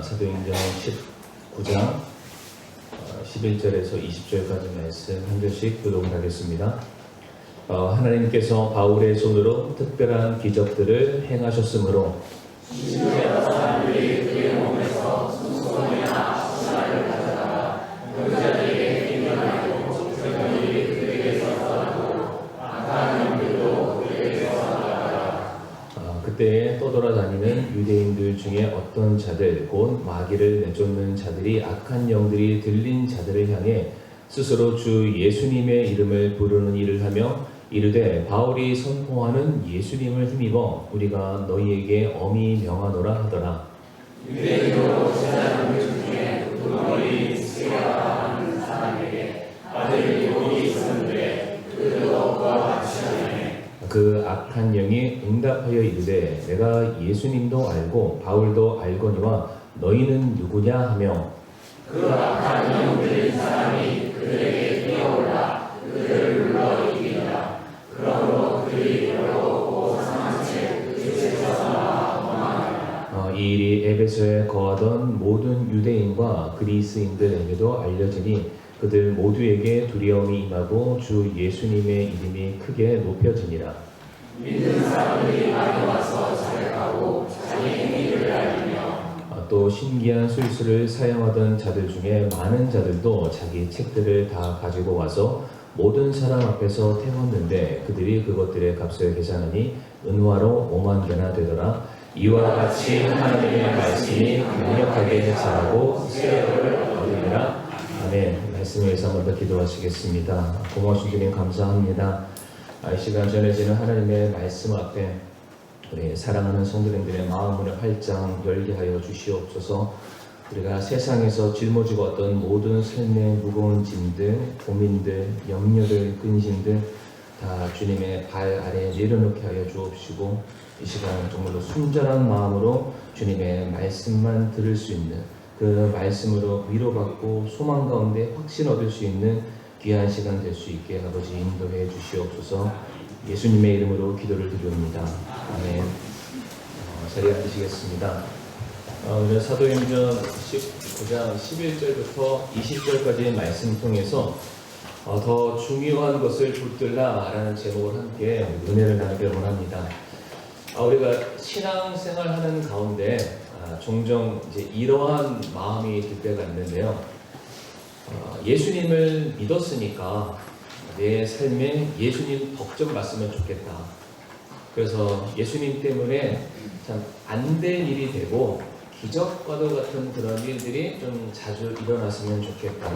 사도행전 19장 11절에서 20절까지 말씀 한 절씩 교독을 하겠습니다. 하나님께서 바울의 손으로 특별한 기적들을 행하셨으므로 심지어 사람들이 그의 몸에서 손수건이나 수사를 가져다가 병자들에게 행변하고 병들이 그에게서 떠나고 악한 영들도 그에게서 나가라. 그때에 떠돌아다니는 유대인들 중에 어떤 자들 곧 마귀를 내쫓는 자들이 악한 영들이 들린 자들을 향해 스스로 주 예수님의 이름을 부르는 일을 하며 이르되 바울이 선포하는 예수님을 힘입어 우리가 너희에게 엄히 명하노라 하더라. 유대인으로 제자들 중에 두머리 스게라라 하는 사람에게 아들이 욕이 있었는데 그도 그와 같이 하네. 그 악한 영이 응답하여 이르되 내가 예수님도 알고 바울도 알거니와 너희는 누구냐 하며 그 악한 영 들린 사람이 그들에게 뛰어올라 그들을 눌러 이기니라. 그러므로 그들이 괴롭고 상한 채 그 집에서 나와 도망하니라. 이 일이 에베소에 거하던 모든 유대인과 그리스인들에게도 알려지니 그들 모두에게 두려움이 임하고 주 예수님의 이름이 크게 높여지니라. 믿는 사람들이 많이 와서 자백하고 자기 행위를 알리며 또 신기한 술수를 사용하던 자들 중에 많은 자들도 자기 책들을 다 가지고 와서 모든 사람 앞에서 태웠는데 그들이 그것들의 값을 계산하니 은화로 5만 개나 되더라. 이와 같이 하나님의 말씀이 강력하게 자라고 세력을 얻으리라. 아멘. 말씀을 위해서 한번 더 기도하시겠습니다. 고마우신 주님 감사합니다. 이 시간 전해지는 하나님의 말씀 앞에 우리 사랑하는 성도님들의 마음문을 활짝 열게 하여 주시옵소서. 우리가 세상에서 짊어지고 왔던 모든 삶의 무거운 짐들, 고민들, 염려들, 근심들 다 주님의 발 아래에 내려놓게 하여 주옵시고 이 시간 정말로 순전한 마음으로 주님의 말씀만 들을 수 있는 그 말씀으로 위로받고 소망 가운데 확신 얻을 수 있는 귀한 시간 될 수 있게 아버지 인도해 주시옵소서. 예수님의 이름으로 기도를 드립니다. 아멘. 자리에 앉으시겠습니다. 오늘 사도행전 19장 11절부터 20절까지의 말씀 통해서 더 중요한 것을 붙들라라는 제목을 함께 은혜를 나누기를 원합니다. 우리가 신앙생활하는 가운데 종종 이제 이러한 마음이 들 때가 있는데요. 예수님을 믿었으니까 내 삶에 예수님 덕 좀 봤으면 좋겠다. 그래서 예수님 때문에 참 안 될 일이 되고 기적과도 같은 그런 일들이 좀 자주 일어났으면 좋겠다.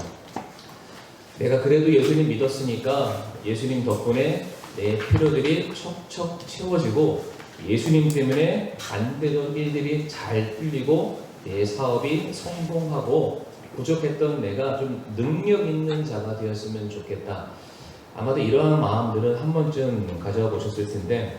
내가 그래도 예수님 믿었으니까 예수님 덕분에 내 필요들이 척척 채워지고 예수님 때문에 안 되던 일들이 잘 풀리고 내 사업이 성공하고 부족했던 내가 좀 능력 있는 자가 되었으면 좋겠다. 아마도 이러한 마음들은 한 번쯤 가져와 보셨을 텐데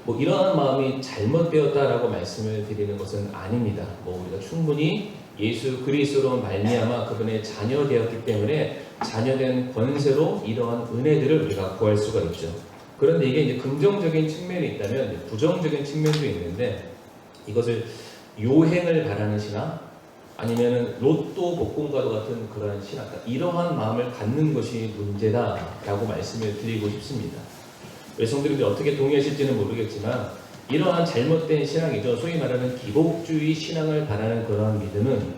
이러한 마음이 잘못되었다라고 말씀을 드리는 것은 아닙니다. 우리가 충분히 예수 그리스도로 말미암아 그분의 자녀 되었기 때문에 자녀된 권세로 이러한 은혜들을 우리가 구할 수가 있죠. 그런데 이게 이제 긍정적인 측면이 있다면 부정적인 측면도 있는데 이것을 요행을 바라는 신앙 아니면은 로또 복권과도 같은 그러한 신앙 이러한 마음을 갖는 것이 문제다라고 말씀을 드리고 싶습니다. 성도님들이 어떻게 동의하실지는 모르겠지만 이러한 잘못된 신앙이죠. 소위 말하는 기복주의 신앙을 바라는 그러한 믿음은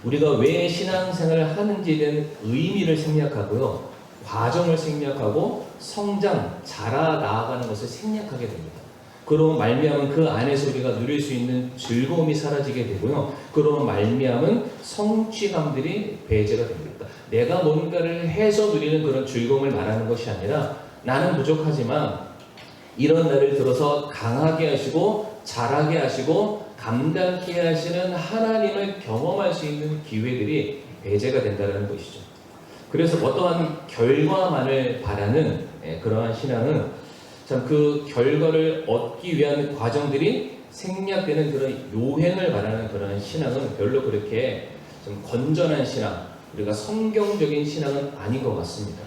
우리가 왜 신앙생활을 하는지에 대한 의미를 생략하고요. 과정을 생략하고 성장, 자라 나아가는 것을 생략하게 됩니다. 그런 말미암은 그 안에서 우리가 누릴 수 있는 즐거움이 사라지게 되고요. 그런 말미암은 성취감들이 배제가 됩니다. 내가 뭔가를 해서 누리는 그런 즐거움을 말하는 것이 아니라 나는 부족하지만 이런 날을 들어서 강하게 하시고 자라게 하시고 감당케 하시는 하나님을 경험할 수 있는 기회들이 배제가 된다는 것이죠. 그래서 어떠한 결과만을 바라는 그러한 신앙은 참 그 결과를 얻기 위한 과정들이 생략되는 그런 요행을 바라는 그런 신앙은 별로 그렇게 좀 건전한 신앙, 우리가 성경적인 신앙은 아닌 것 같습니다.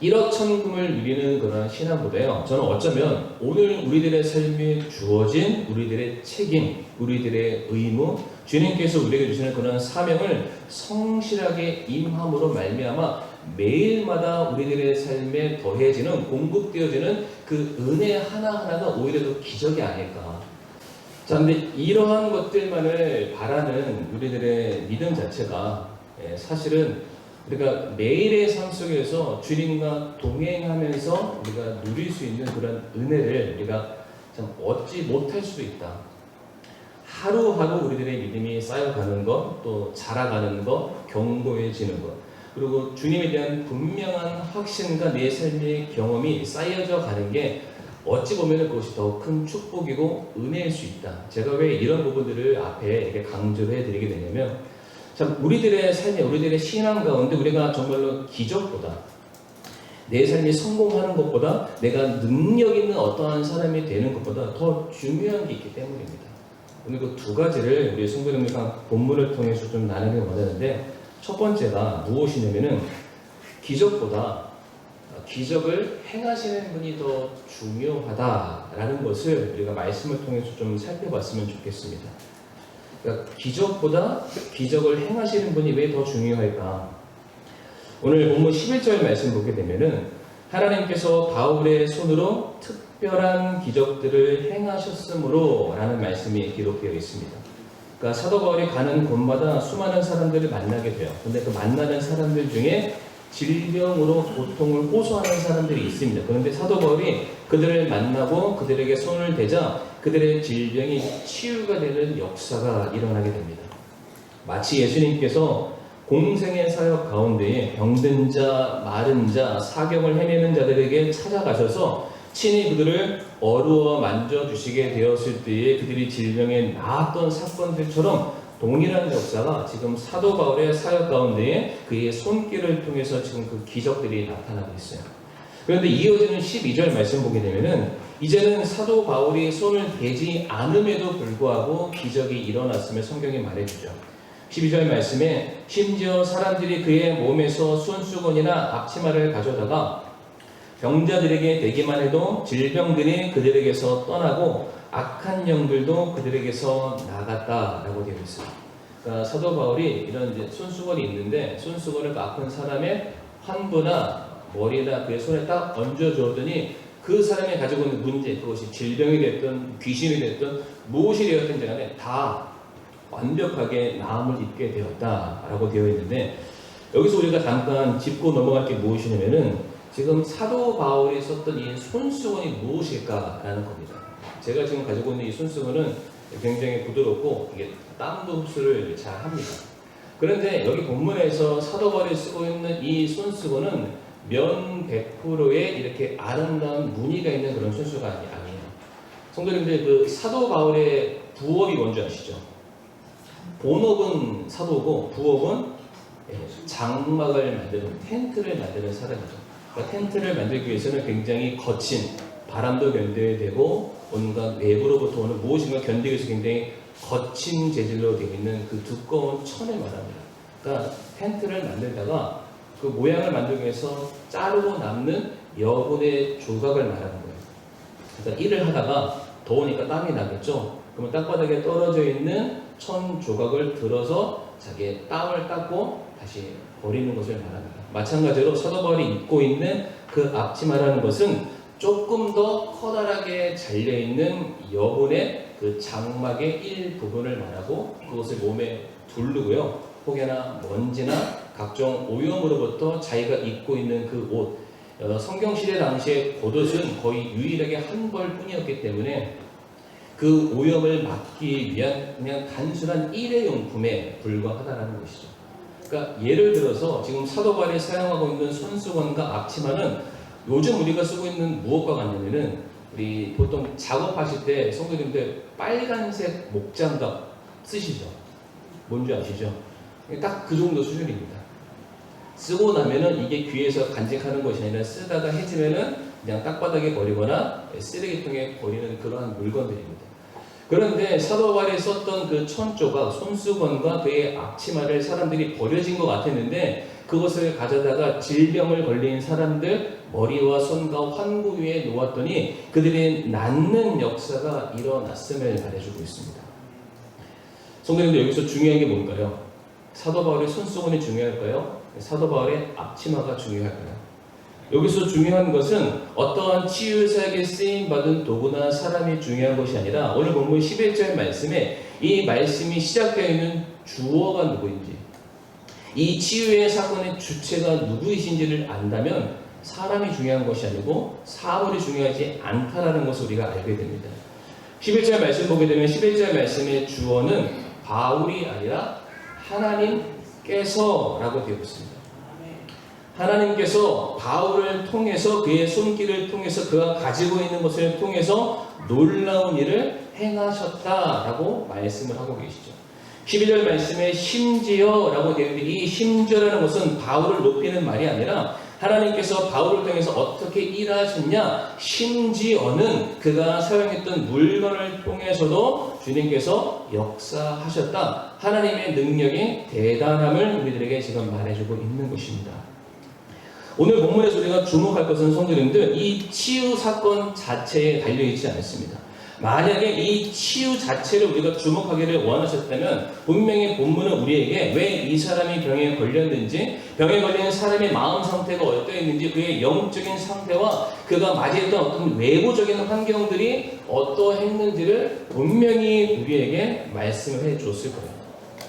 1억 천금을 누리는 그런 신앙보다요, 저는 어쩌면 오늘 우리들의 삶에 주어진 우리들의 책임, 우리들의 의무, 주님께서 우리에게 주시는 그런 사명을 성실하게 임함으로 말미암아 매일마다 우리들의 삶에 더해지는, 공급되어지는 그 은혜 하나하나가 오히려 더 기적이 아닐까. 자, 근데 이러한 것들만을 바라는 우리들의 믿음 자체가 사실은 우리가 매일의 삶 속에서 주님과 동행하면서 우리가 누릴 수 있는 그런 은혜를 우리가 참 얻지 못할 수도 있다. 하루하루 우리들의 믿음이 쌓여가는 것, 또 자라가는 것, 견고해지는 것, 그리고 주님에 대한 분명한 확신과 내 삶의 경험이 쌓여져 가는 게 어찌 보면 그것이 더 큰 축복이고 은혜일 수 있다. 제가 왜 이런 부분들을 앞에 이렇게 강조를 해드리게 되냐면, 참 우리들의 삶에, 우리들의 신앙 가운데 우리가 정말로 기적보다, 내 삶이 성공하는 것보다, 내가 능력 있는 어떠한 사람이 되는 것보다 더 중요한 게 있기 때문입니다. 오늘 그 두 가지를 우리 성도님과 본문을 통해서 좀 나누기 원하는데, 첫 번째가 무엇이냐면은 기적보다 기적을 행하시는 분이 더 중요하다라는 것을 우리가 말씀을 통해서 좀 살펴봤으면 좋겠습니다. 그러니까 기적보다 기적을 행하시는 분이 왜 더 중요할까? 오늘 본문 11절 말씀 보게 되면은 하나님께서 바울의 손으로 특별한 기적들을 행하셨으므로 라는 말씀이 기록되어 있습니다. 그러니까 사도 바울이 가는 곳마다 수많은 사람들을 만나게 돼요. 근데 그 만나는 사람들 중에 질병으로 고통을 호소하는 사람들이 있습니다. 그런데 사도 바울이 그들을 만나고 그들에게 손을 대자 그들의 질병이 치유가 되는 역사가 일어나게 됩니다. 마치 예수님께서 공생의 사역 가운데에 병든 자, 마른 자, 사경을 헤매는 자들에게 찾아가셔서 친히 그들을 어루어 만져주시게 되었을 때에 그들이 질병에 나았던 사건들처럼 동일한 역사가 지금 사도 바울의 사역 가운데에 그의 손길을 통해서 지금 그 기적들이 나타나고 있어요. 그런데 이어지는 12절 말씀 보게 되면은 이제는 사도 바울이 손을 대지 않음에도 불구하고 기적이 일어났음을 성경이 말해주죠. 12절 말씀에 심지어 사람들이 그의 몸에서 손수건이나 앞치마를 가져다가 병자들에게 대기만 해도 질병들이 그들에게서 떠나고 악한 영들도 그들에게서 나갔다라고 되어 있어요. 그러니까 사도 바울이 이런 이제 손수건이 있는데 손수건을 그 아픈 사람의 환부나 머리나 그의 손에 딱 얹어주었더니 그 사람이 가지고 있는 문제, 그것이 질병이 됐든 귀신이 됐든 무엇이 되었든 간에 다 완벽하게 나음을 입게 되었다라고 되어 있는데, 여기서 우리가 잠깐 짚고 넘어갈 게 무엇이냐면은 지금 사도 바울이 썼던 이 손수건이 무엇일까라는 겁니다. 제가 지금 가지고 있는 이 손수건은 굉장히 부드럽고 이게 땀도 흡수를 잘 합니다. 그런데 여기 본문에서 사도 바울이 쓰고 있는 이 손수건은 면 100%의 이렇게 아름다운 무늬가 있는 그런 손수건이 아니에요. 성도님들, 그 사도 바울의 부업이 뭔지 아시죠? 본업은 사도고 부업은 장막을 만드는, 텐트를 만드는 사람이죠. 그러니까 텐트를 만들기 위해서는 굉장히 거친 바람도 견뎌야 되고 온갖 내부로부터 오는 무엇인가 견디기 위해서 굉장히 거친 재질로 되어 있는 그 두꺼운 천을 말합니다. 그러니까 텐트를 만들다가 그 모양을 만들기 위해서 자르고 남는 여분의 조각을 말하는 거예요. 그러니까 일을 하다가 더우니까 땀이 나겠죠. 그러면 땅바닥에 떨어져 있는 천 조각을 들어서 자기의 땀을 닦고 다시 버리는 것을 말합니다. 마찬가지로 사도 바울이 입고 있는 그 앞치마라는 것은 조금 더 커다랗게 잘려있는 여분의 그 장막의 일부분을 말하고 그것을 몸에 두르고요. 혹여나 먼지나 각종 오염으로부터 자기가 입고 있는 그 옷, 성경시대 당시에 겉옷은 거의 유일하게 한 벌뿐이었기 때문에 그 오염을 막기 위한 그냥 단순한 일회용품에 불과하다는 것이죠. 그러니까 예를 들어서 지금 사도 바울이 사용하고 있는 손수건과 앞치마는 요즘 우리가 쓰고 있는 무엇과 같냐면은 우리 보통 작업하실 때 성도님들 빨간색 목장갑 쓰시죠? 뭔지 아시죠? 딱 그 정도 수준입니다. 쓰고 나면은 이게 귀에서 간직하는 것이 아니라 쓰다가 해지면은 그냥 땅바닥에 버리거나 쓰레기통에 버리는 그러한 물건들입니다. 그런데 사도 바울이 썼던 그 천조각, 손수건과 그의 앞치마를 사람들이 버려진 것 같았는데 그것을 가져다가 질병을 걸린 사람들 머리와 손과 환구 위에 놓았더니 그들이 낫는 역사가 일어났음을 말해주고 있습니다. 성도님들, 여기서 중요한 게 뭔가요? 사도 바울의 손수건이 중요할까요? 사도 바울의 앞치마가 중요할까요? 여기서 중요한 것은 어떠한 치유사에게 쓰임받은 도구나 사람이 중요한 것이 아니라 오늘 본문 11절 말씀에 이 말씀이 시작되어 있는 주어가 누구인지, 이 치유의 사건의 주체가 누구이신지를 안다면 사람이 중요한 것이 아니고 사물이 중요하지 않다라는 것을 우리가 알게 됩니다. 11절 말씀 보게 되면 11절 말씀의 주어는 바울이 아니라 하나님께서라고 되어 있습니다. 하나님께서 바울을 통해서 그의 손길을 통해서 그가 가지고 있는 것을 통해서 놀라운 일을 행하셨다라고 말씀을 하고 계시죠. 12절 말씀에 심지어라고 되어 있는데 이 심지어라는 것은 바울을 높이는 말이 아니라 하나님께서 바울을 통해서 어떻게 일하셨냐, 심지어는 그가 사용했던 물건을 통해서도 주님께서 역사하셨다. 하나님의 능력이 대단함을 우리들에게 지금 말해주고 있는 것입니다. 오늘 본문에서 우리가 주목할 것은 성도님들, 이 치유 사건 자체에 달려있지 않습니다. 만약에 이 치유 자체를 우리가 주목하기를 원하셨다면 분명히 본문은 우리에게 왜 이 사람이 병에 걸렸는지, 병에 걸린 사람의 마음 상태가 어떠했는지, 그의 영적인 상태와 그가 맞이했던 어떤 외부적인 환경들이 어떠했는지를 분명히 우리에게 말씀을 해 줬을 거예요.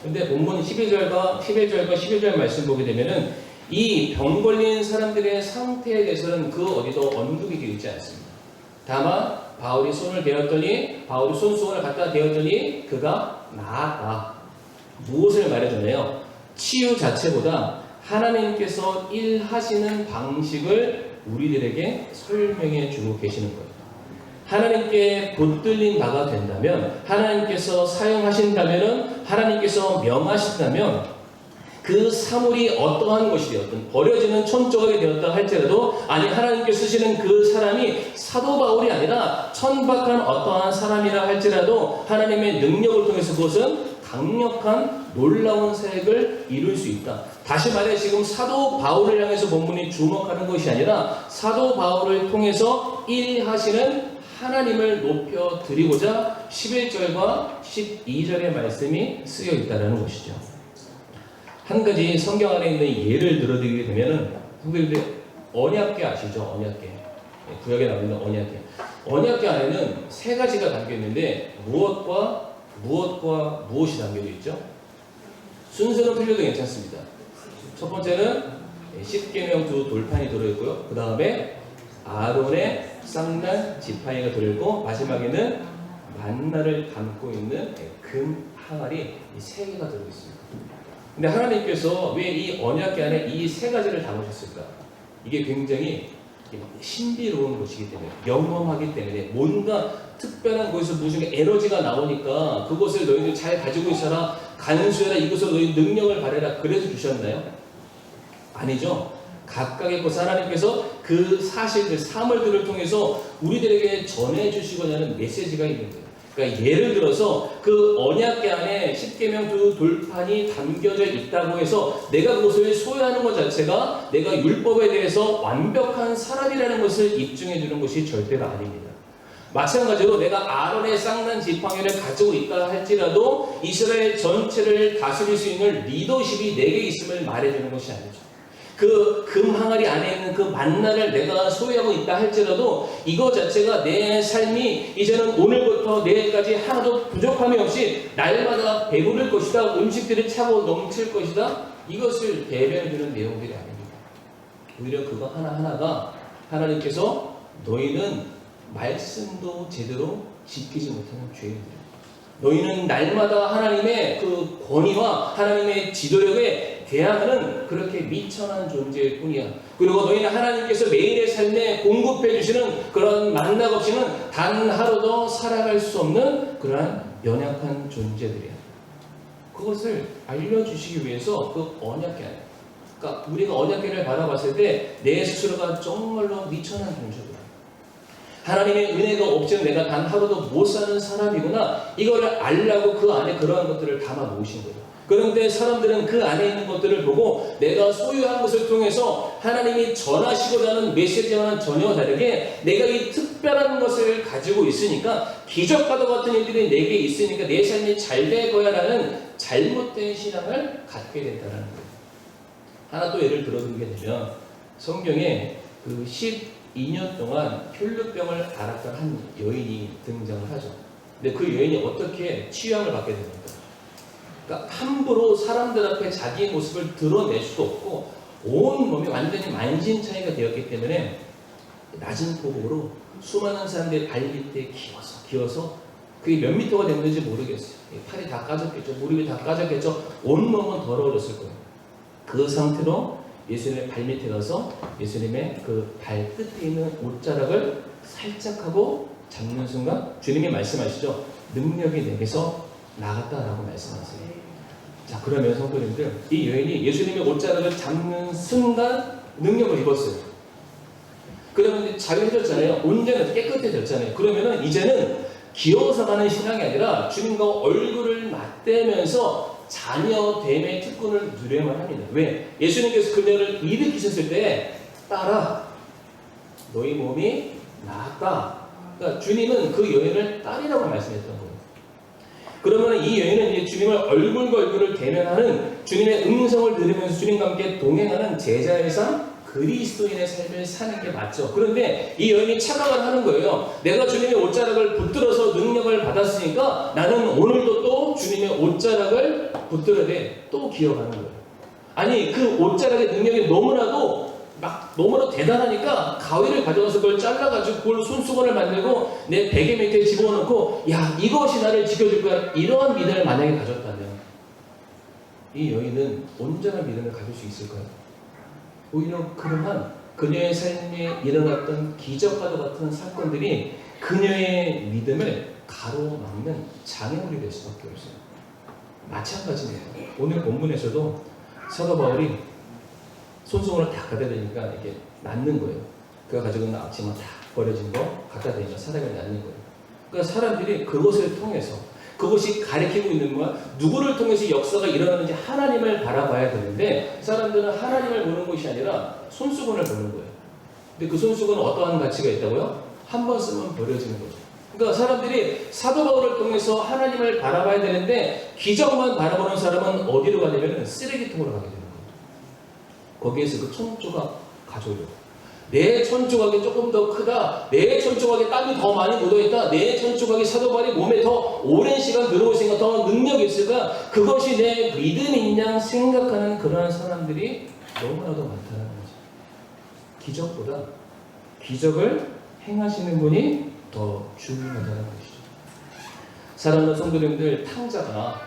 근데 본문 11절과 말씀 보게 되면은 이 병 걸린 사람들의 상태에 대해서는 그 어디도 언급이 되어 있지 않습니다. 다만 바울이 손을 대었더니, 바울이 손수건을 갖다 대었더니 그가 나았다. 무엇을 말해주나요? 치유 자체보다 하나님께서 일하시는 방식을 우리들에게 설명해 주고 계시는 거예요. 하나님께 붙들린 바가 된다면, 하나님께서 사용하신다면, 하나님께서 명하신다면 그 사물이 어떠한 것이 되었든 버려지는 천조각이 되었다 할지라도, 아니 하나님께 쓰시는 그 사람이 사도 바울이 아니라 천박한 어떠한 사람이라 할지라도 하나님의 능력을 통해서 그것은 강력한 놀라운 사역을 이룰 수 있다. 다시 말해 지금 사도 바울을 향해서 본문이 주목하는 것이 아니라 사도 바울을 통해서 일하시는 하나님을 높여드리고자 11절과 12절의 말씀이 쓰여 있다는 것이죠. 한 가지 성경 안에 있는 예를 들어드리게 되면은, 성도님들 언약궤 아시죠? 언약궤. 구약에 나오는 언약궤. 언약궤 안에는 세 가지가 담겨 있는데 무엇과 무엇이 담겨져 있죠? 순서는 틀려도 괜찮습니다. 첫 번째는 십계명 두 돌판이 들어있고요. 그 다음에 아론의 쌍난 지팡이가 들어있고, 마지막에는 만나를 담고 있는 금 항아리, 이 세 개가 들어있습니다. 근데 하나님께서 왜 이 언약궤 안에 이 세 가지를 담으셨을까? 이게 굉장히 신비로운 것이기 때문에, 영험하기 때문에, 뭔가 특별한 곳에서 무슨 에너지가 나오니까 그것을 너희들 잘 가지고 있어라, 간수해라, 이것으로 너희 능력을 발휘해라, 그래서 주셨나요? 아니죠. 각각의 것 하나님께서 그 사실들, 사물들을 통해서 우리들에게 전해주시고자 하는 메시지가 있는 거예요. 그러니까 예를 들어서 그 언약궤 안에 십계명 두 돌판이 담겨져 있다고 해서 내가 그것을 소유하는 것 자체가 내가 율법에 대해서 완벽한 사람이라는 것을 입증해 주는 것이 절대가 아닙니다. 마찬가지로 내가 아론의 쌍난 지팡이를 가지고 있다 할지라도 이스라엘 전체를 다스릴 수 있는 리더십이 내게 있음을 말해주는 것이 아니죠. 그 금 항아리 안에 있는 그 만나를 내가 소유하고 있다 할지라도 이거 자체가 내 삶이 이제는 오늘부터 내일까지 하나도 부족함이 없이 날마다 배부를 것이다, 음식들이 차고 넘칠 것이다, 이것을 대변해주는 내용들이 아닙니다. 오히려 그거 하나하나가 하나님께서 너희는 말씀도 제대로 지키지 못하는 죄인들이야. 너희는 날마다 하나님의 그 권위와 하나님의 지도력에 대항하는 그렇게 미천한 존재일 뿐이야. 그리고 너희는 하나님께서 매일의 삶에 공급해 주시는 그런 만나 없이는 단 하루도 살아갈 수 없는 그러한 연약한 존재들이야. 그것을 알려주시기 위해서 그 언약궤, 그러니까 우리가 언약궤를 바라봤을 때 내 스스로가 정말로 미천한 존재구나, 하나님의 은혜가 없이는 내가 단 하루도 못 사는 사람이구나, 이거를 알라고 그 안에 그러한 것들을 담아 놓으신 거죠. 그런데 사람들은 그 안에 있는 것들을 보고 내가 소유한 것을 통해서 하나님이 전하시고자 하는 메시지와는 전혀 다르게 내가 이 특별한 것을 가지고 있으니까 기적과도 같은 일들이 내게 있으니까 내 삶이 잘 될 거야 라는 잘못된 신앙을 갖게 된다는 거예요. 하나 또 예를 들어드리게 되면 성경에 그 12년 동안 혈루병을 앓았던 한 여인이 등장을 하죠. 근데 그 여인이 어떻게 치유함을 받게 됩니까? 그러니까 함부로 사람들 앞에 자기의 모습을 드러낼 수도 없고 온 몸이 완전히 만신창이가 되었기 때문에 낮은 폭으로 수많은 사람들의 발 밑에 기어서 그게 몇 미터가 됐는지 모르겠어요. 팔이 다 까졌겠죠. 무릎이 다 까졌겠죠. 온몸은 더러워졌을 거예요. 그 상태로 예수님의 발 밑에 가서 예수님의 그 발 끝에 있는 옷자락을 살짝 하고 잡는 순간 주님이 말씀하시죠. 능력이 내게서 나갔다라고 말씀하세요. 자, 그러면 성도님들, 이 여인이 예수님의 옷자락을 잡는 순간 능력을 입었어요. 그러면 자유해졌잖아요. 온전히 깨끗해졌잖아요. 그러면은 이제는 기어서 가는 신앙이 아니라 주님과 얼굴을 맞대면서 자녀됨의 특권을 누려야만 합니다. 왜? 예수님께서 그녀를 일으키셨을 때 따라 너희 몸이 나았다. 그러니까 주님은 그 여인을 딸이라고 말씀했던 거예요. 그러면 이 여인은 이제 주님을 얼굴과 얼굴을 대면하는 주님의 음성을 들으면서 주님과 함께 동행하는 제자의 삶, 그리스도인의 삶을 사는 게 맞죠. 그런데 이 여인이 착각을 하는 거예요. 내가 주님의 옷자락을 붙들어서 능력을 받았으니까 나는 오늘도 또 주님의 옷자락을 붙들어야 돼. 또 기어가는 거예요. 아니, 그 옷자락의 능력이 너무나도 대단하니까 가위를 가져가서 그걸 잘라가지고 그걸 손수건을 만들고 내 베개 밑에 집어넣고 야, 이것이 나를 지켜줄 거야. 이러한 믿음을 만약에 가졌다면 이 여인은 온전한 믿음을 가질 수 있을까요? 오히려 그러한 그녀의 삶에 일어났던 기적과도 같은 사건들이 그녀의 믿음을 가로막는 장애물이 될 수밖에 없어요. 마찬가지입니다. 오늘 본문에서도 사도 바울이 손수건을 다 갖다 대니까 이게 낫는 거예요. 그가 가지고 있는 앞치마 다 버려진 거 갖다 대니까 사람이 낫는 거예요. 그러니까 사람들이 그것을 통해서 그것이 가리키고 있는 건 누구를 통해서 역사가 일어나는지 하나님을 바라봐야 되는데 사람들은 하나님을 보는 것이 아니라 손수건을 보는 거예요. 근데 그 손수건은 어떠한 가치가 있다고요? 한 번 쓰면 버려지는 거죠. 그러니까 사람들이 사도 바울을 통해서 하나님을 바라봐야 되는데 기적만 바라보는 사람은 어디로 가냐면 쓰레기통으로 가게 되는 거예요. 거기에서 그 천조각 가져오려고. 내 천조각이 조금 더 크다. 내 천조각에 땀이 더 많이 묻어있다. 내 천조각이 사도 바울이 몸에 더 오랜 시간 들어오니까 더 능력이 있을까? 그것이 내 믿음인 양 생각하는 그러한 사람들이 너무나도 많다는 거죠. 기적보다 기적을 행하시는 분이 더 중요하다는 것이죠. 사랑하는 성도님들, 탕자가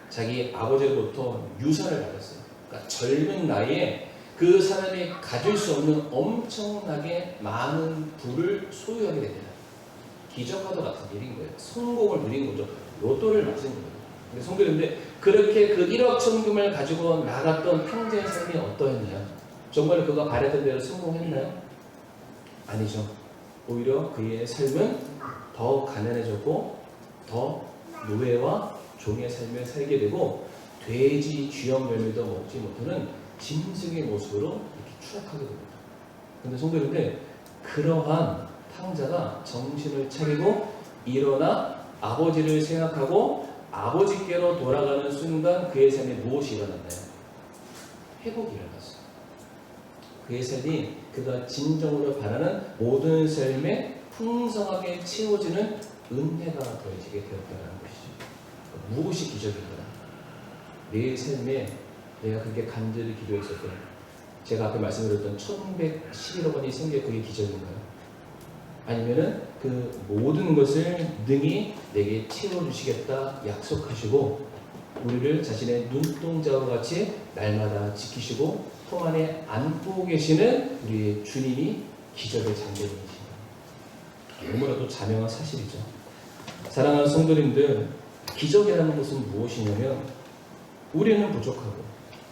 자기 아버지로부터 유산을 받았어요. 그러니까 젊은 나이에 그 사람이 가질 수 없는 엄청나게 많은 부를 소유하게 됩니다. 기적과도 같은 일인 거예요. 성공을 누린 거죠. 로또를 맞은 거예요. 근데 성도님들, 그렇게 그 1억 천금을 가지고 나갔던 탕자의 삶이 어떠했나요? 정말 그가 바랬던 대로 성공했나요? 아니죠. 오히려 그의 삶은 더 가난해졌고 더 노예와 종의 삶을 살게 되고 돼지 쥐염 열매도 먹지 못하는 짐승의 모습으로 이렇게 추락하게 됩니다. 그런데 성도님들, 그러한 탕자가 정신을 차리고 일어나 아버지를 생각하고 아버지께로 돌아가는 순간 그의 삶에 무엇이 일어났나요? 회복이 일어났어요. 그의 삶이 그가 진정으로 바라는 모든 삶에 풍성하게 채워지는 은혜가 더해지게 되었다는 것이죠. 무엇이 기적인가? 내 삶에 내가 그렇게 간절히 기도했을 때 제가 앞에 말씀드렸던 1111억 원이 생겨 그게 기적인가요? 아니면은 그 모든 것을 능히 내게 채워주시겠다 약속하시고 우리를 자신의 눈동자와 같이 날마다 지키시고 품 안에 안고 계시는 우리의 주님이 기적의 장본인이십니다. 너무나도 자명한 사실이죠. 사랑하는 성도님들, 기적이라는 것은 무엇이냐면 우리는 부족하고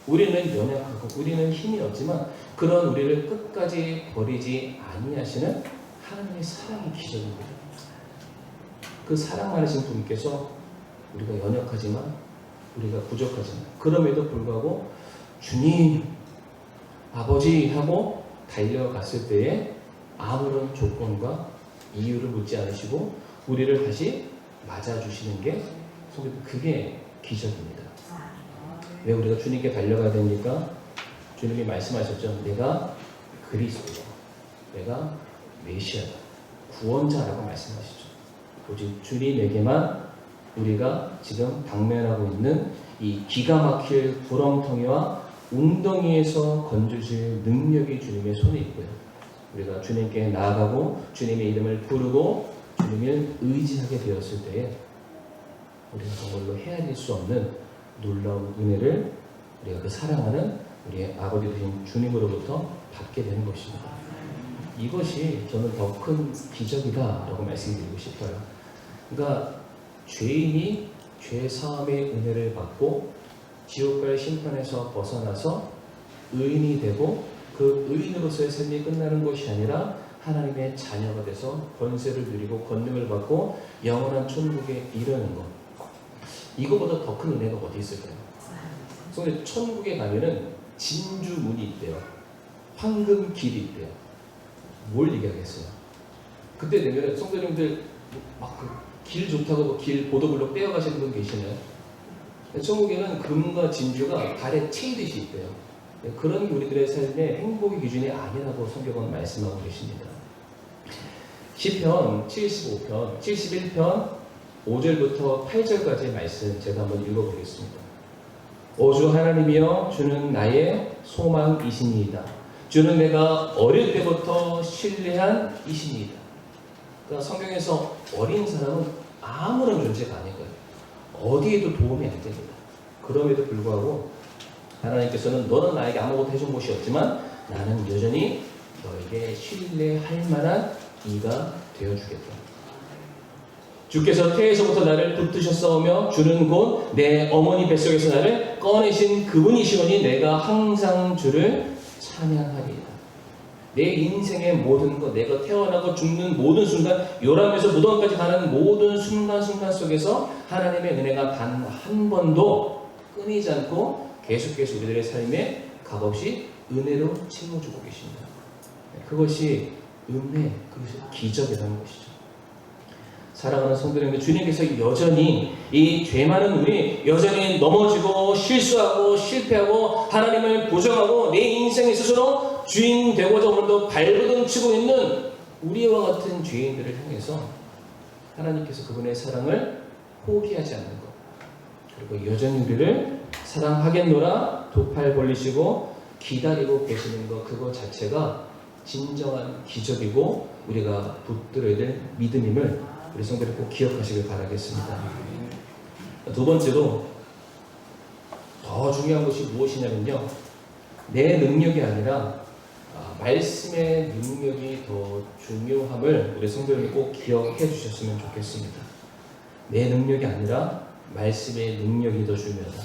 우리는 연약하고 우리는 힘이 없지만 그런 우리를 끝까지 버리지 아니하시는 하나님의 사랑이 기적인 거죠. 그 사랑 많으신 분께서 우리가 연약하지만 우리가 부족하잖아요. 그럼에도 불구하고 주님, 아버지 하고 달려갔을 때에 아무런 조건과 이유를 묻지 않으시고 우리를 다시 맞아주시는 게 그게 기적입니다. 왜 우리가 주님께 달려가야 됩니까? 주님이 말씀하셨죠. 내가 그리스도야. 내가 메시아다. 구원자라고 말씀하시죠. 오직 주님에게만 우리가 지금 당면하고 있는 이 기가 막힐 구렁텅이와 웅덩이에서 건져줄 능력이 주님의 손에 있고요. 우리가 주님께 나아가고 주님의 이름을 부르고 주님을 의지하게 되었을 때에 우리가 정말로 헤아릴 수 없는 놀라운 은혜를 우리가 그 사랑하는 우리의 아버지 되신 주님으로부터 받게 되는 것입니다. 이것이 저는 더 큰 기적이다라고 말씀드리고 싶어요. 그러니까 죄인이 죄 사함의 은혜를 받고 지옥과의 심판에서 벗어나서 의인이 되고 그 의인으로서의 삶이 끝나는 것이 아니라 하나님의 자녀가 돼서 권세를 누리고 권능을 받고 영원한 천국에 이르는 것. 이거보다 더 큰 은혜가 어디 있을까요? 그래서 천국에 가면은 진주문이 있대요. 황금길이 있대요. 뭘 얘기하겠어요? 그때 되면 성도님들 막 길 좋다고 길 보도블록 떼어가시는 분 계시나요? 천국에는 금과 진주가 발에 채이듯이 있대요. 그런 게 우리들의 삶의 행복의 기준이 아니라고 성경은 말씀하고 계십니다. 시편 75편, 71편 5절부터 8절까지의 말씀 제가 한번 읽어보겠습니다. 오 주 하나님이여, 주는 나의 소망이시니이다. 주는 내가 어릴 때부터 신뢰한 이시니이다. 그러니까 성경에서 어린 사람은 아무런 존재가 아닌 거예요. 어디에도 도움이 안 됩니다. 그럼에도 불구하고 하나님께서는 너는 나에게 아무것도 해준 것이 없지만 나는 여전히 너에게 신뢰할 만한 이가 되어주겠다. 주께서 태에서부터 나를 붙드셨사오며 주는 곧 내 어머니 뱃속에서 나를 꺼내신 그분이시오니 내가 항상 주를 찬양하리이다. 내 인생의 모든 것, 내가 태어나고 죽는 모든 순간, 요람에서 무덤까지 가는 모든 순간순간 속에서 하나님의 은혜가 단 한 번도 끊이지 않고 계속해서 우리들의 삶에 값없이 은혜로 채워주고 계십니다. 그것이 은혜, 그것이 기적이라는 것이죠. 사랑하는 성도님들, 주님께서 여전히 이 죄 많은 우리 여전히 넘어지고 실수하고 실패하고 하나님을 부정하고 내 인생에 스스로 주인 되고자 오늘도 발버둥 치고 있는 우리와 같은 죄인들을 향해서 하나님께서 그분의 사랑을 포기하지 않는 것, 그리고 여전히 우리를 사랑하겠노라 두 팔 벌리시고 기다리고 계시는 것, 그것 자체가 진정한 기적이고 우리가 붙들어야 될 믿음임을 우리 성도들 꼭 기억하시길 바라겠습니다. 두 번째로 더 중요한 것이 무엇이냐면요, 내 능력이 아니라 말씀의 능력이 더 중요함을 우리 성도들이 꼭 기억해 주셨으면 좋겠습니다. 내 능력이 아니라 말씀의 능력이 더 중요하다.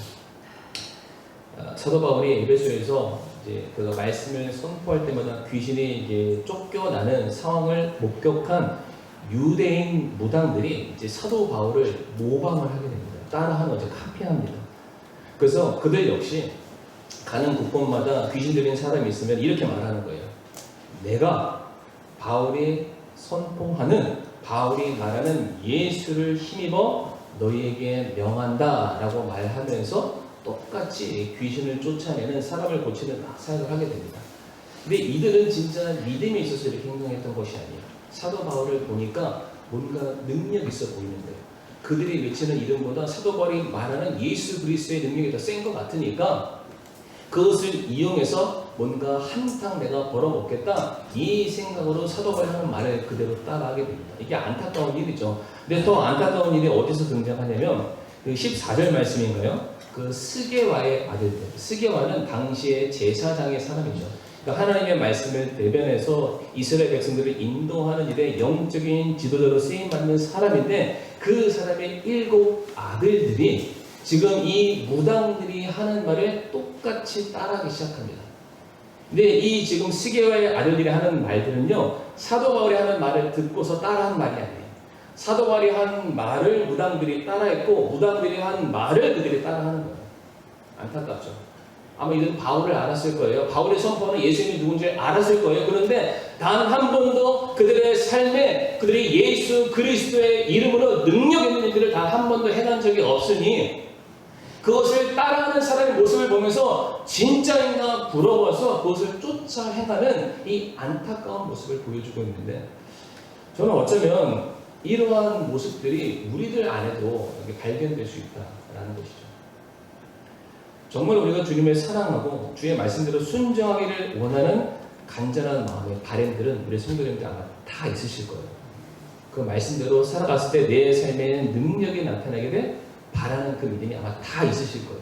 사도 바울이 에베소에서 이제 그가 말씀을 선포할 때마다 귀신이 이제 쫓겨나는 상황을 목격한 유대인 무당들이 이제 사도 바울을 모방을 하게 됩니다. 따라하는 거죠. 카피합니다. 그래서 그들 역시 가는 곳곳마다 귀신 들린 사람이 있으면 이렇게 말하는 거예요. 내가 바울이 선포하는, 바울이 말하는 예수를 힘입어 너희에게 명한다 라고 말하면서 똑같이 귀신을 쫓아내는, 사람을 고치는 사역을 하게 됩니다. 근데 이들은 진짜 믿음이 있어서 이렇게 행동했던 것이 아니에요. 사도 바울을 보니까 뭔가 능력이 있어 보이는데 그들이 외치는 이름보다 사도 바울이 말하는 예수 그리스도의 능력이 더 센 것 같으니까 그것을 이용해서 뭔가 한탕 내가 벌어먹겠다, 이 생각으로 사도 바울이 하는 말을 그대로 따라하게 됩니다. 이게 안타까운 일이죠. 근데 더 안타까운 일이 어디서 등장하냐면 그 14절 말씀인가요? 그 스게와의 아들들, 스게와는 당시의 제사장의 사람이죠. 그러니까 하나님의 말씀을 대변해서 이스라엘 백성들을 인도하는 일에 영적인 지도자로 쓰임받는 사람인데 그 사람의 7 아들들이 지금 이 무당들이 하는 말을 똑같이 따라하기 시작합니다. 근데 이 지금 스게와의 아들들이 하는 말들은요, 사도 바울이 하는 말을 듣고서 따라한 말이 아니에요. 사도 바울이 한 말을 무당들이 따라했고 무당들이 한 말을 그들이 따라하는 거예요. 안타깝죠. 아마 이들은 바울을 알았을 거예요. 바울의 선포는 예수님이 누군지 알았을 거예요. 그런데 단 한 번도 그들의 삶에 그들이 예수 그리스도의 이름으로 능력 있는 일들을 단 한 번도 행한 적이 없으니 그것을 따라하는 사람의 모습을 보면서 진짜인가 부러워서 그것을 쫓아 행하는 이 안타까운 모습을 보여주고 있는데 저는 어쩌면 이러한 모습들이 우리들 안에도 발견될 수 있다라는 것이죠. 정말 우리가 주님을 사랑하고 주의 말씀대로 순종하기를 원하는 간절한 마음의 바램들은 우리 성도님들 아마 다 있으실 거예요. 그 말씀대로 살아갔을 때 내 삶에는 능력이 나타나기를 바라는 그 믿음이 아마 다 있으실 거예요.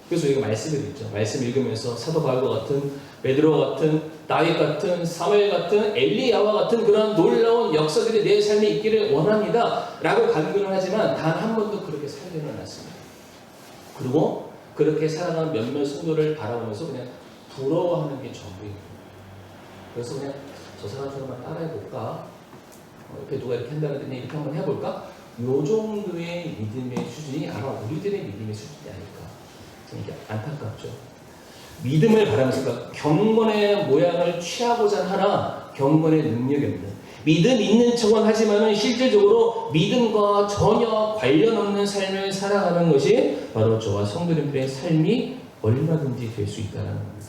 그래서 우리가 말씀을 읽죠. 말씀 읽으면서 사도 바울과 같은 베드로 같은 다윗 같은 사무엘 같은 엘리야와 같은 그런 놀라운 역사들이 내 삶에 있기를 원합니다 라고 강조는 하지만 단 한 번도 그렇게 살지는 않았습니다. 그리고 그렇게 살아가는 몇몇 성도를 바라보면서 그냥 부러워하는 게 전부입니다. 그래서 그냥 저 사람처럼만 따라해볼까? 옆에 누가 이렇게 한다는데 이렇게 한번 해볼까? 요 정도의 믿음의 수준이 아마 우리들의 믿음의 수준이 아닐까. 좀 이게 안타깝죠. 믿음을 바라면서 그러니까 경건의 모양을 취하고자 하나 경건의 능력이 없는 믿음 있는 척은 하지만은 실질적으로 믿음과 전혀 관련 없는 삶을 살아가는 것이 바로 저와 성도님들의 삶이 얼마든지 될 수 있다는 겁니다.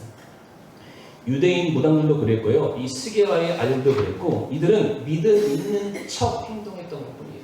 유대인 무당들도 그랬고요. 이 스게와의 아들도 그랬고 이들은 믿음 있는 척 행동했던 것뿐이에요.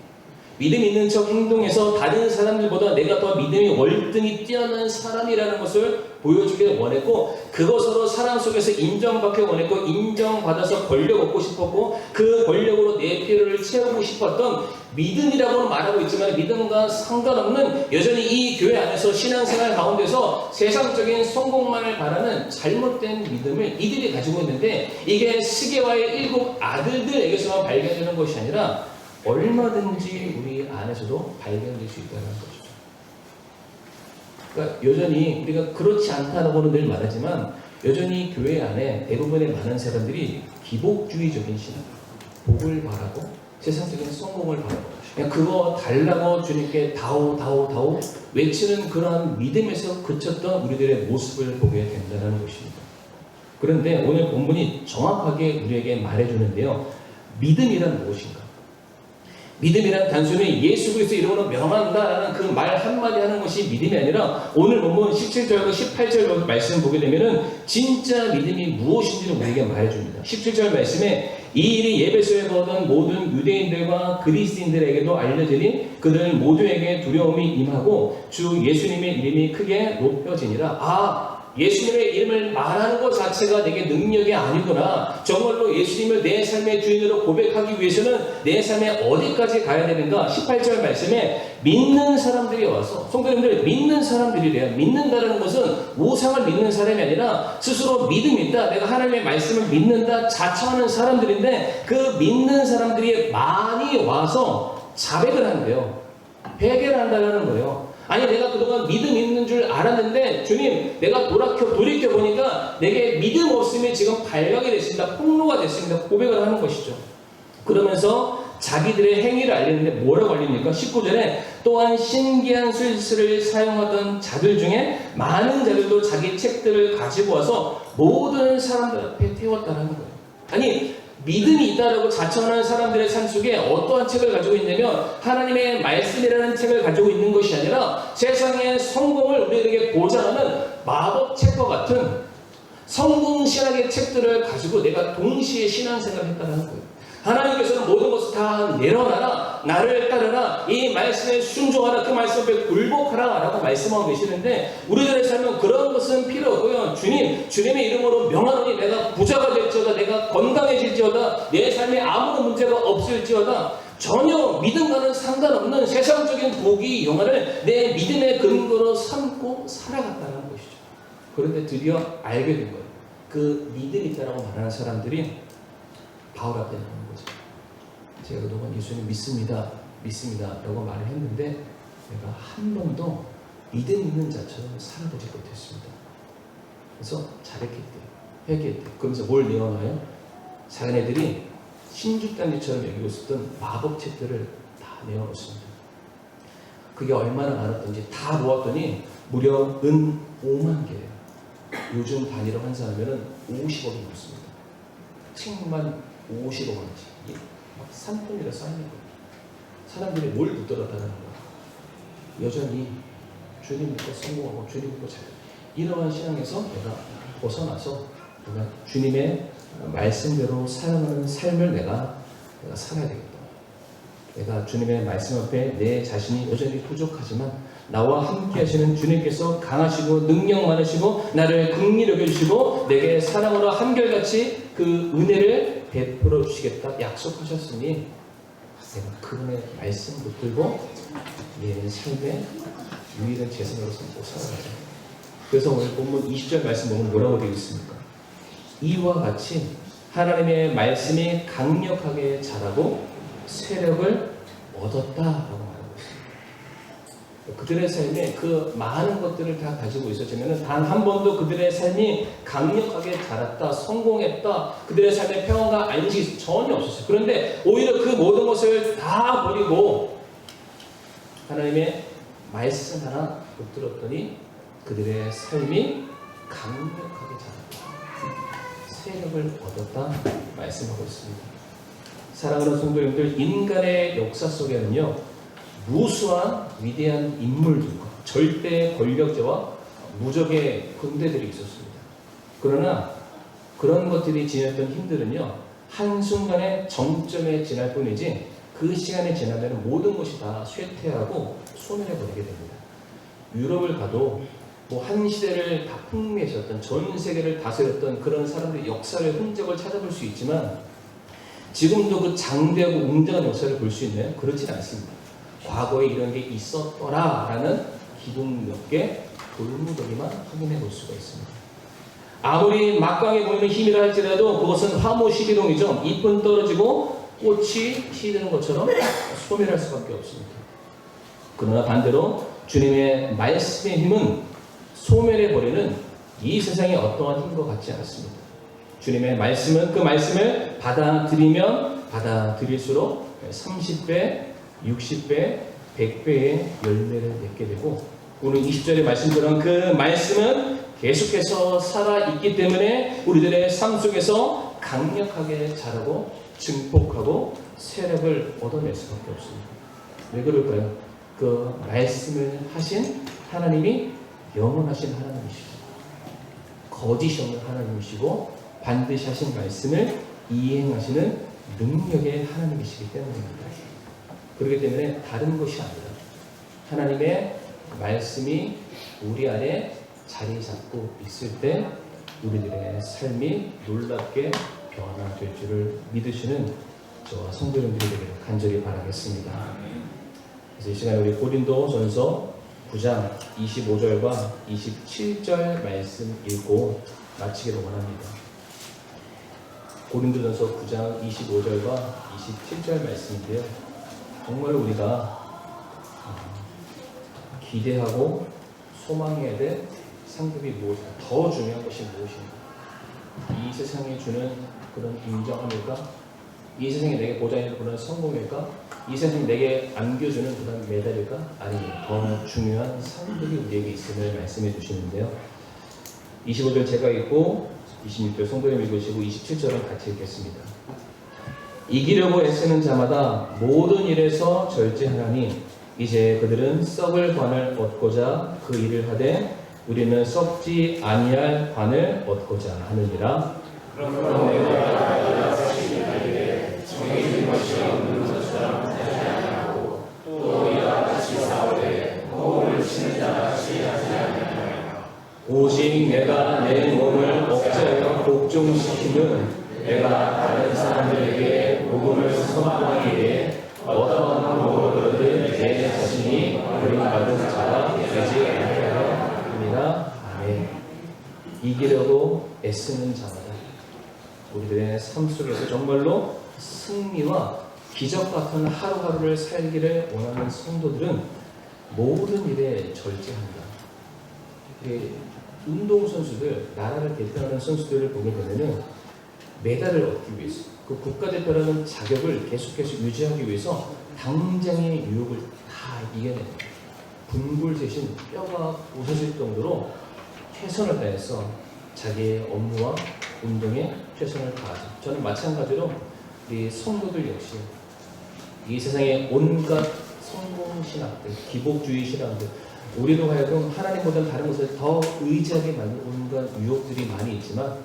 믿음 있는 척 행동해서 다른 사람들보다 내가 더 믿음이 월등히 뛰어난 사람이라는 것을 보여주길 원했고 그것으로 사람 속에서 인정받기 원했고 인정받아서 권력 얻고 싶었고 그 권력으로 내 필요를 채우고 싶었던 믿음이라고는 말하고 있지만 믿음과 상관없는 여전히 이 교회 안에서 신앙생활 가운데서 세상적인 성공만을 바라는 잘못된 믿음을 이들이 가지고 있는데 이게 스게와의 7 아들들에게서만 발견되는 것이 아니라 얼마든지 우리 안에서도 발견될 수 있다는 것이죠. 그러니까 여전히 우리가 그렇지 않다고는 늘 말하지만 여전히 교회 안에 대부분의 많은 사람들이 기복주의적인 신앙, 복을 바라고 세상적인 성공을 바라고 그냥 그거 달라고 주님께 다오 외치는 그러한 믿음에서 그쳤던 우리들의 모습을 보게 된다는 것입니다. 그런데 오늘 본문이 정확하게 우리에게 말해주는데요. 믿음이란 무엇인가? 믿음이란 단순히 예수 그리스도 이름으로 명한다라는 그 말 한마디 하는 것이 믿음이 아니라 오늘 본문 17절과 18절 말씀 보게 되면은 진짜 믿음이 무엇인지를 우리에게 말해줍니다. 17절 말씀에 이 일이 예배소에 거하던 모든 유대인들과 그리스인들에게도 알려지니 그들 모두에게 두려움이 임하고 주 예수님의 이름이 크게 높여지니라. 예수님의 이름을 말하는 것 자체가 내게 능력이 아니구나. 정말로 예수님을 내 삶의 주인으로 고백하기 위해서는 내 삶에 어디까지 가야 되는가? 18절 말씀에 믿는 사람들이 와서 성도님들 믿는 사람들이래요. 믿는다는 것은 우상을 믿는 사람이 아니라 스스로 믿음이 있다. 내가 하나님의 말씀을 믿는다. 자청하는 사람들인데 그 믿는 사람들이 많이 와서 자백을 한대요. 회개를 한다는 거예요. 아니 내가 그동안 믿음 있는 줄 알았는데 주님 내가 돌이켜보니까 내게 믿음 없음이 지금 발각이 됐습니다. 폭로가 됐습니다. 고백을 하는 것이죠. 그러면서 자기들의 행위를 알리는데 뭐라고 알립니까? 19절에 또한 신기한 술수를 사용하던 자들 중에 많은 자들도 자기 책들을 가지고 와서 모든 사람들 앞에 태웠다는 거예요. 아니 믿음이 있다라고 자청하는 사람들의 삶 속에 어떠한 책을 가지고 있냐면 하나님의 말씀이라는 책을 가지고 있는 것이 아니라 세상의 성공을 우리에게 보장하는 마법책과 같은 성공신학의 책들을 가지고 내가 동시에 신앙생활을 했다는 거예요. 하나님께서는 모든 것을 다 내려놔라, 나를 따르라, 이 말씀에 순종하라, 그 말씀 앞에 굴복하라 라고 말씀하고 계시는데 우리들의 삶은 그런 것은 필요 없고요. 주님의 이름으로 명하노니 내가 부자가 될지어다, 내가 건강해질지어다, 내 삶에 아무런 문제가 없을지어다, 전혀 믿음과는 상관없는 세상적인 복이 영화를 내 믿음의 근거로 삼고 살아갔다는 것이죠. 그런데 드디어 알게 된 거예요. 그 믿음이 있다라고 말하는 사람들이 바울 앞에 나오는 거죠. 제가 그동안 예수님 믿습니다 라고 말을 했는데 내가 한 번도 믿음 있는 자처럼 살아보지 못했습니다. 그래서 자백했대요. 회개했대요. 그러면서 뭘 내어놔요? 자기네들이 신주단지처럼 여기고 있었던 마법책들을 다 내어놓습니다. 그게 얼마나 많았던지 다 모았더니 무려 은 5만 개예요. 요즘 단위로 환산하면 50억이 넘습니다. 책만 50억 원치. 산돈이라 쌓이는 거예요. 사람들이 뭘 붙들었다는 거예요. 여전히 주님 믿고 성공하고 주님 믿고 잘. 이러한 신앙에서 내가 벗어나서 내가 주님의 말씀대로 살아가는 삶을 내가 살아야 되겠다. 내가 주님의 말씀 앞에 내 자신이 여전히 부족하지만 나와 함께 하시는 주님께서 강하시고 능력 많으시고 나를 긍휼히 여겨주시고 내게 사랑으로 한결같이 그 은혜를 베풀어 주시겠다 약속하셨으니 내가 그분의 말씀 붙들고 내 삶의 유일한 재산으로 삼고 살아가자. 그래서 오늘 본문 20절 말씀 보면 뭐라고 되어 있습니까? 이와 같이 하나님의 말씀이 강력하게 자라고 세력을 얻었다라고 말하고 있습니다. 그들의 삶에 그 많은 것들을 다 가지고 있었지만 단 한 번도 그들의 삶이 강력하게 자랐다, 성공했다, 그들의 삶에 평안과 안식이 전혀 없었어요. 그런데 오히려 그 모든 것을 다 버리고 하나님의 말씀 하나 붙들었더니 그들의 삶이 강력하게 자랐다, 세력을 얻었다 말씀하고 있습니다. 사랑하는 성도님들, 인간의 역사 속에는요 무수한 위대한 인물들과 절대 권력자와 무적의 군대들이 있었습니다. 그러나 그런 것들이 지녔던 힘들은요 한순간의 정점에 지날 뿐이지 그 시간이 지나면 모든 것이 다 쇠퇴하고 소멸해버리게 됩니다. 유럽을 가도 뭐 한 시대를 다 풍미했었던, 전 세계를 다스렸던 그런 사람들의 역사를 흔적을 찾아볼 수 있지만 지금도 그 장대하고 웅장한 역사를 볼 수 있나요? 그렇진 않습니다. 과거에 이런 게 있었더라라는 기둥 몇 개, 돌무더기만 확인해 볼 수가 있습니다. 아무리 막강해 보이는 힘이라 할지라도 그것은 화무 시비동이죠. 잎은 떨어지고 꽃이 피드는 것처럼 소멸할 수밖에 없습니다. 그러나 반대로 주님의 말씀의 힘은 소멸해버리는 이 세상의 어떠한 힘과 같지 않습니다. 주님의 말씀은 그 말씀을 받아들이면 받아들일수록 30배, 60배, 100배의 열매를 맺게 되고 오늘 20절의 말씀처럼 그 말씀은 계속해서 살아있기 때문에 우리들의 삶 속에서 강력하게 자라고 증폭하고 세력을 얻어낼 수밖에 없습니다. 왜 그럴까요? 그 말씀을 하신 하나님이 영원하신 하나님이시고 거짓이 없는 하나님이시고 반드시 하신 말씀을 이행하시는 능력의 하나님이시기 때문입니다. 그렇기 때문에 다른 것이 아니라 하나님의 말씀이 우리 안에 자리 잡고 있을 때 우리들의 삶이 놀랍게 변화될 줄을 믿으시는 저와 성도님들이 되기를 간절히 바라겠습니다. 그래서 이 시간에 우리 고린도전서 9장 25절과 27절 말씀 읽고 마치기를 원합니다. 고린도전서 9장 25절과 27절 말씀인데요. 정말 우리가 기대하고 소망해야 될 상급이 무엇일까? 더 중요한 것이 무엇인가? 이 세상에 주는 그런 인정함일까? 이 세상에 내게 보장해주는 그런 성공일까? 이 세상에 내게 안겨주는 그런 메달일까? 아니면 더 중요한 상급이 우리에게 있음을 말씀해 주시는데요. 25절 제가 읽고 26절 성도님 읽으시고 27절은 같이 읽겠습니다. 이기려고 애쓰는 자마다 모든 일에서 절제하나니 이제 그들은 썩을 관을 얻고자 그 일을 하되 우리는 썩지 아니할 관을 얻고자 하느니라. 그러므로 내가 정해진 것이 없는 것처럼 하지 아니하고 또 이와 같이 싸우되 호흡을 치는 자같이 하지 아니하며 오직 내가 내 몸을 억제하여 복종시키는 내가 다른 사람들에게 복음을 선포하기에 어떠한 방법으로든 내 자신이 버림받은 자가 되지 아니하려 합니다. 아멘. 이기려고 애쓰는 자마다 우리들의 삶 속에서 정말로 승리와 기적 같은 하루하루를 살기를 원하는 성도들은 모든 일에 절제한다. 운동선수들, 나라를 대표하는 선수들을 보게 되면 메달을 얻기 위해서 그 국가대표라는 자격을 계속해서 유지하기 위해서 당장의 유혹을 다 이겨내는 분골제신 뼈가 부서질 정도로 최선을 다해서 자기의 업무와 운동에 최선을 다하죠. 저는 마찬가지로 우리 성도들 역시 이 세상의 온갖 성공신학들, 기복주의 신학들, 우리로 하여금 하나님보다 다른 것을 더 의지하게 만든 온갖 유혹들이 많이 있지만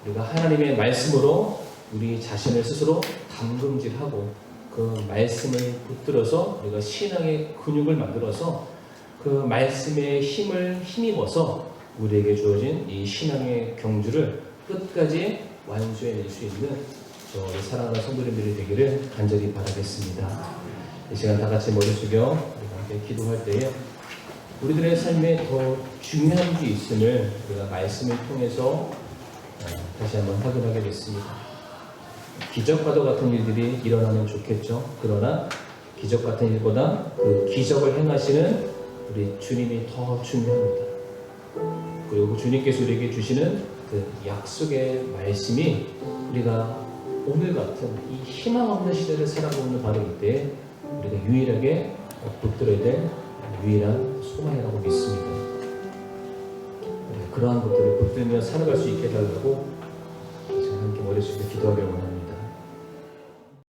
우리가 하나님의 말씀으로 우리 자신을 스스로 담금질하고 그 말씀을 붙들어서 우리가 신앙의 근육을 만들어서 그 말씀의 힘을 힘입어서 우리에게 주어진 이 신앙의 경주를 끝까지 완수해낼 수 있는 우리 사랑하는 성도님들이 되기를 간절히 바라겠습니다. 이 시간 다 같이 머리 숙여 우리가 함께 기도할 때에 우리들의 삶에 더 중요한 게 있음을 우리가 말씀을 통해서 다시 한번 확인하게 됐습니다. 기적과도 같은 일들이 일어나면 좋겠죠. 그러나 기적 같은 일보다 그 기적을 행하시는 우리 주님이 더 중요합니다. 그리고 주님께서 우리에게 주시는 그 약속의 말씀이 우리가 오늘 같은 이 희망 없는 시대를 살아가고 있는 바로 이때 우리가 유일하게 붙들어야 될 유일한 소망이라고 믿습니다. 그러한 것들을 붙들며 살아갈 수 있게 해달라고 제가 함께 머릿속에 기도하기를 원합니다.